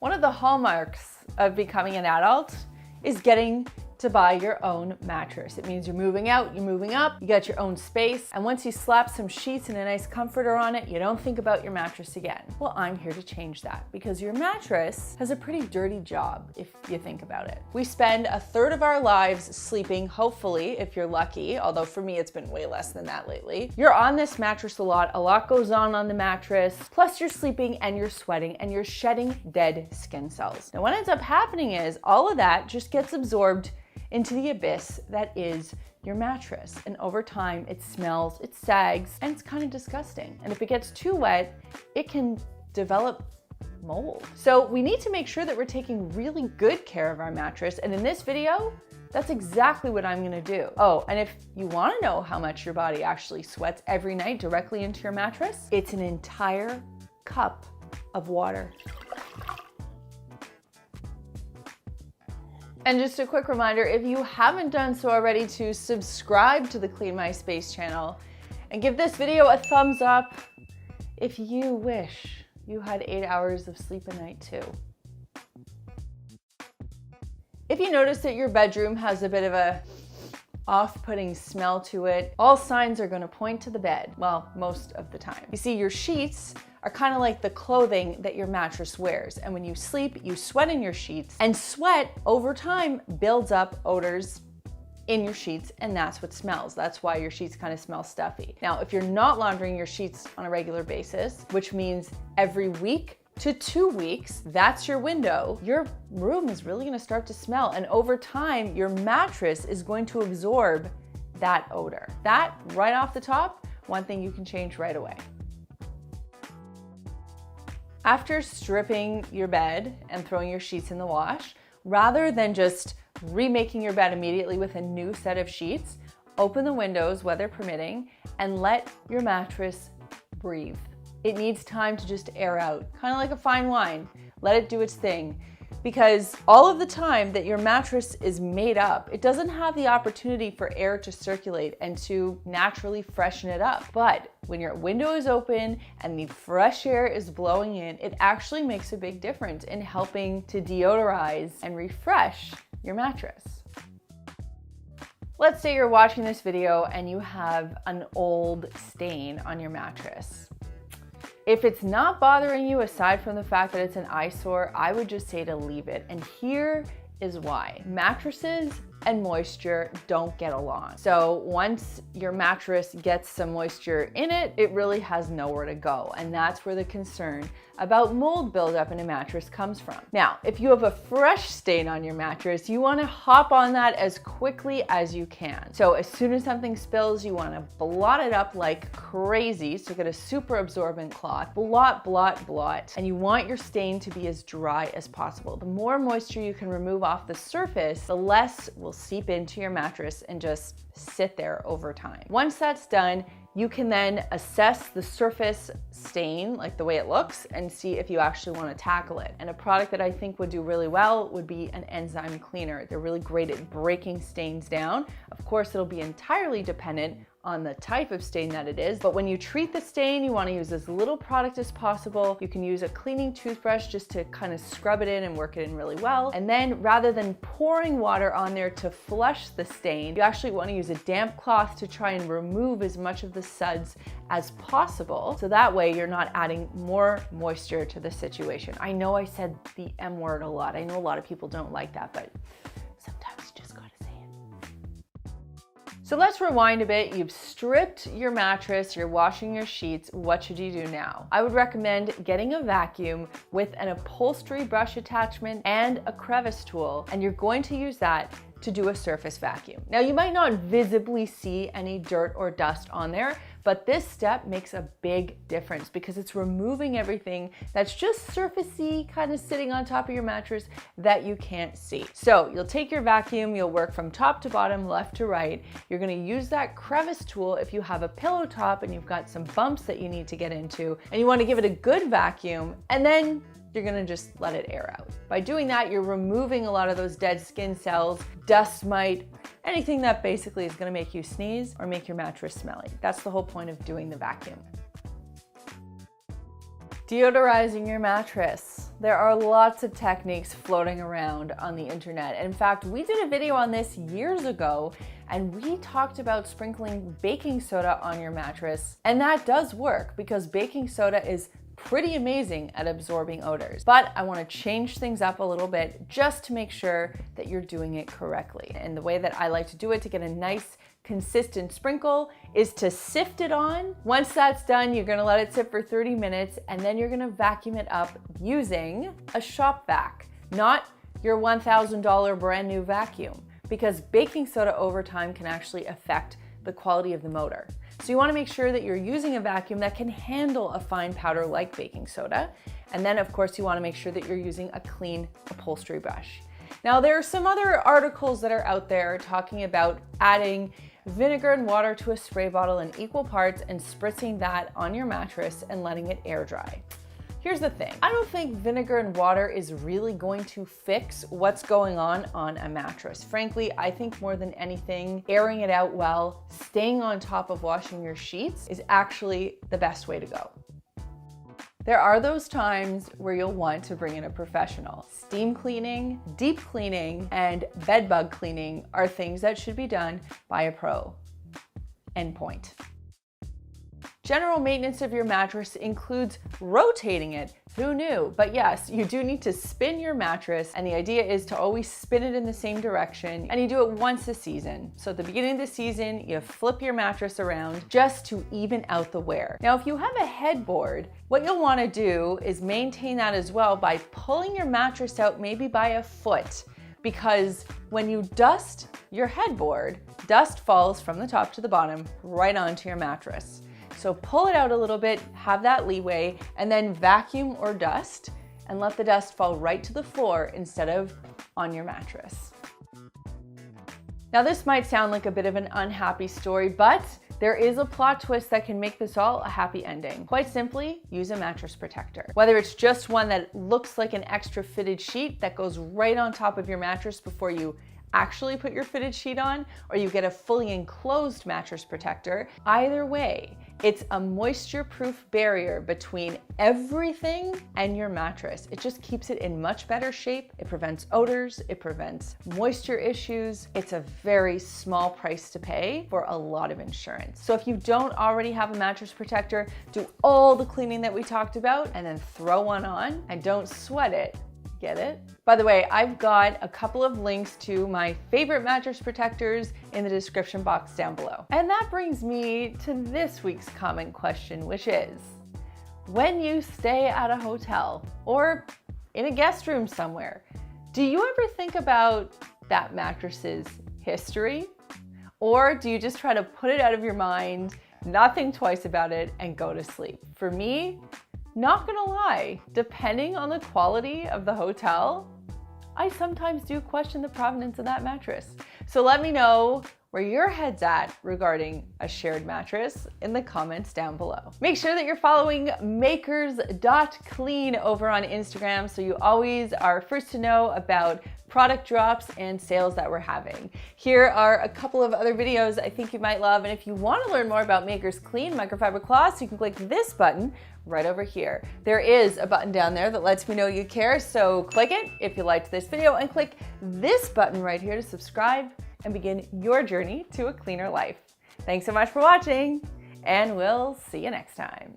One of the hallmarks of becoming an adult is getting to buy your own mattress. It means you're moving out, you're moving up, you got your own space, and once you slap some sheets and a nice comforter on it, you don't think about your mattress again. Well, I'm here to change that because your mattress has a pretty dirty job if you think about it. We spend a third of our lives sleeping, hopefully, if you're lucky, although for me it's been way less than that lately. You're on this mattress a lot goes on the mattress, plus you're sleeping and you're sweating and you're shedding dead skin cells. Now what ends up happening is all of that just gets absorbed into the abyss that is your mattress. And over time, it smells, it sags, and it's kind of disgusting. And if it gets too wet, it can develop mold. So we need to make sure that we're taking really good care of our mattress. And in this video, that's exactly what I'm gonna do. Oh, and if you wanna know how much your body actually sweats every night directly into your mattress, it's an entire cup of water. And just a quick reminder, if you haven't done so already, to subscribe to the Clean My Space channel and give this video a thumbs up if you wish you had 8 hours of sleep a night too. If you notice that your bedroom has a bit of a off-putting smell to it, all signs are going to point to the bed. Well, most of the time. You see, your sheets are kind of like the clothing that your mattress wears. And when you sleep, you sweat in your sheets, and sweat over time builds up odors in your sheets, and that's what smells. That's why your sheets kind of smell stuffy. Now, if you're not laundering your sheets on a regular basis, which means every week to 2 weeks, that's your window, your room is really gonna start to smell. And over time, your mattress is going to absorb that odor. That, right off the top, one thing you can change right away. After stripping your bed and throwing your sheets in the wash, rather than just remaking your bed immediately with a new set of sheets, open the windows, weather permitting, and let your mattress breathe. It needs time to just air out, kind of like a fine wine. Let it do its thing. Because all of the time that your mattress is made up, it doesn't have the opportunity for air to circulate and to naturally freshen it up. But when your window is open and the fresh air is blowing in, it actually makes a big difference in helping to deodorize and refresh your mattress. Let's say you're watching this video and you have an old stain on your mattress. If it's not bothering you, aside from the fact that it's an eyesore, I would just say to leave it. And here is why. Mattresses and moisture don't get along. So once your mattress gets some moisture in it, it really has nowhere to go. And that's where the concern about mold buildup in a mattress comes from. Now, if you have a fresh stain on your mattress, you wanna hop on that as quickly as you can. So as soon as something spills, you wanna blot it up like crazy. So get a super absorbent cloth, blot, blot, blot. And you want your stain to be as dry as possible. The more moisture you can remove off the surface, the less will seep into your mattress and just sit there over time. Once that's done, you can then assess the surface stain, like the way it looks, and see if you actually want to tackle it. And a product that I think would do really well would be an enzyme cleaner. They're really great at breaking stains down. Of course, it'll be entirely dependent on the type of stain that it is, but when you treat the stain, you want to use as little product as possible. You can use a cleaning toothbrush just to kind of scrub it in and work it in really well. And then rather than pouring water on there to flush the stain, you actually want to use a damp cloth to try and remove as much of the suds as possible. So that way you're not adding more moisture to the situation. I know I said the M word a lot. I know a lot of people don't like that, but sometimes you just gotta say it. So let's rewind a bit. You've stripped your mattress, you're washing your sheets. What should you do now? I would recommend getting a vacuum with an upholstery brush attachment and a crevice tool, and you're going to use that to do a surface vacuum. Now, you might not visibly see any dirt or dust on there, but this step makes a big difference because it's removing everything that's just surfacey, kind of sitting on top of your mattress that you can't see. So you'll take your vacuum, you'll work from top to bottom, left to right. You're gonna use that crevice tool if you have a pillow top and you've got some bumps that you need to get into, and you wanna give it a good vacuum, and then you're gonna just let it air out. By doing that, you're removing a lot of those dead skin cells, dust mite, anything that basically is gonna make you sneeze or make your mattress smelly. That's the whole point of doing the vacuum. Deodorizing your mattress. There are lots of techniques floating around on the internet. In fact, we did a video on this years ago, and we talked about sprinkling baking soda on your mattress. And that does work because baking soda is pretty amazing at absorbing odors. But I want to change things up a little bit just to make sure that you're doing it correctly. And the way that I like to do it to get a nice consistent sprinkle is to sift it on. Once that's done, you're gonna let it sit for 30 minutes and then you're gonna vacuum it up using a shop vac, not your $1,000 brand new vacuum, because baking soda over time can actually affect the quality of the motor. So you wanna make sure that you're using a vacuum that can handle a fine powder like baking soda. And then of course you wanna make sure that you're using a clean upholstery brush. Now there are some other articles that are out there talking about adding vinegar and water to a spray bottle in equal parts and spritzing that on your mattress and letting it air dry. Here's the thing, I don't think vinegar and water is really going to fix what's going on a mattress. Frankly, I think more than anything, airing it out well, staying on top of washing your sheets is actually the best way to go. There are those times where you'll want to bring in a professional. Steam cleaning, deep cleaning, and bed bug cleaning are things that should be done by a pro. End point. General maintenance of your mattress includes rotating it. Who knew? But yes, you do need to spin your mattress, and the idea is to always spin it in the same direction, and you do it once a season. So at the beginning of the season, you flip your mattress around just to even out the wear. Now, if you have a headboard, what you'll want to do is maintain that as well by pulling your mattress out maybe by a foot, because when you dust your headboard, dust falls from the top to the bottom right onto your mattress. So pull it out a little bit, have that leeway, and then vacuum or dust and let the dust fall right to the floor instead of on your mattress. Now this might sound like a bit of an unhappy story, but there is a plot twist that can make this all a happy ending. Quite simply, use a mattress protector. Whether it's just one that looks like an extra fitted sheet that goes right on top of your mattress before you actually put your fitted sheet on, or you get a fully enclosed mattress protector, either way, it's a moisture-proof barrier between everything and your mattress. It just keeps it in much better shape. It prevents odors, it prevents moisture issues. It's a very small price to pay for a lot of insurance. So if you don't already have a mattress protector, do all the cleaning that we talked about and then throw one on and don't sweat it. Get it? By the way, I've got a couple of links to my favorite mattress protectors in the description box down below. And that brings me to this week's comment question, which is, when you stay at a hotel or in a guest room somewhere, do you ever think about that mattress's history? Or do you just try to put it out of your mind, not think twice about it, and go to sleep? For me, not gonna lie, depending on the quality of the hotel, I sometimes do question the provenance of that mattress. So let me know where your head's at regarding a shared mattress in the comments down below. Make sure that you're following makers.clean over on Instagram so you always are first to know about product drops and sales that we're having. Here are a couple of other videos I think you might love, and if you want to learn more about Makers Clean microfiber cloths, you can click this button right over here. There is a button down there that lets me know you care, so click it if you liked this video, and click this button right here to subscribe and begin your journey to a cleaner life. Thanks so much for watching, and we'll see you next time.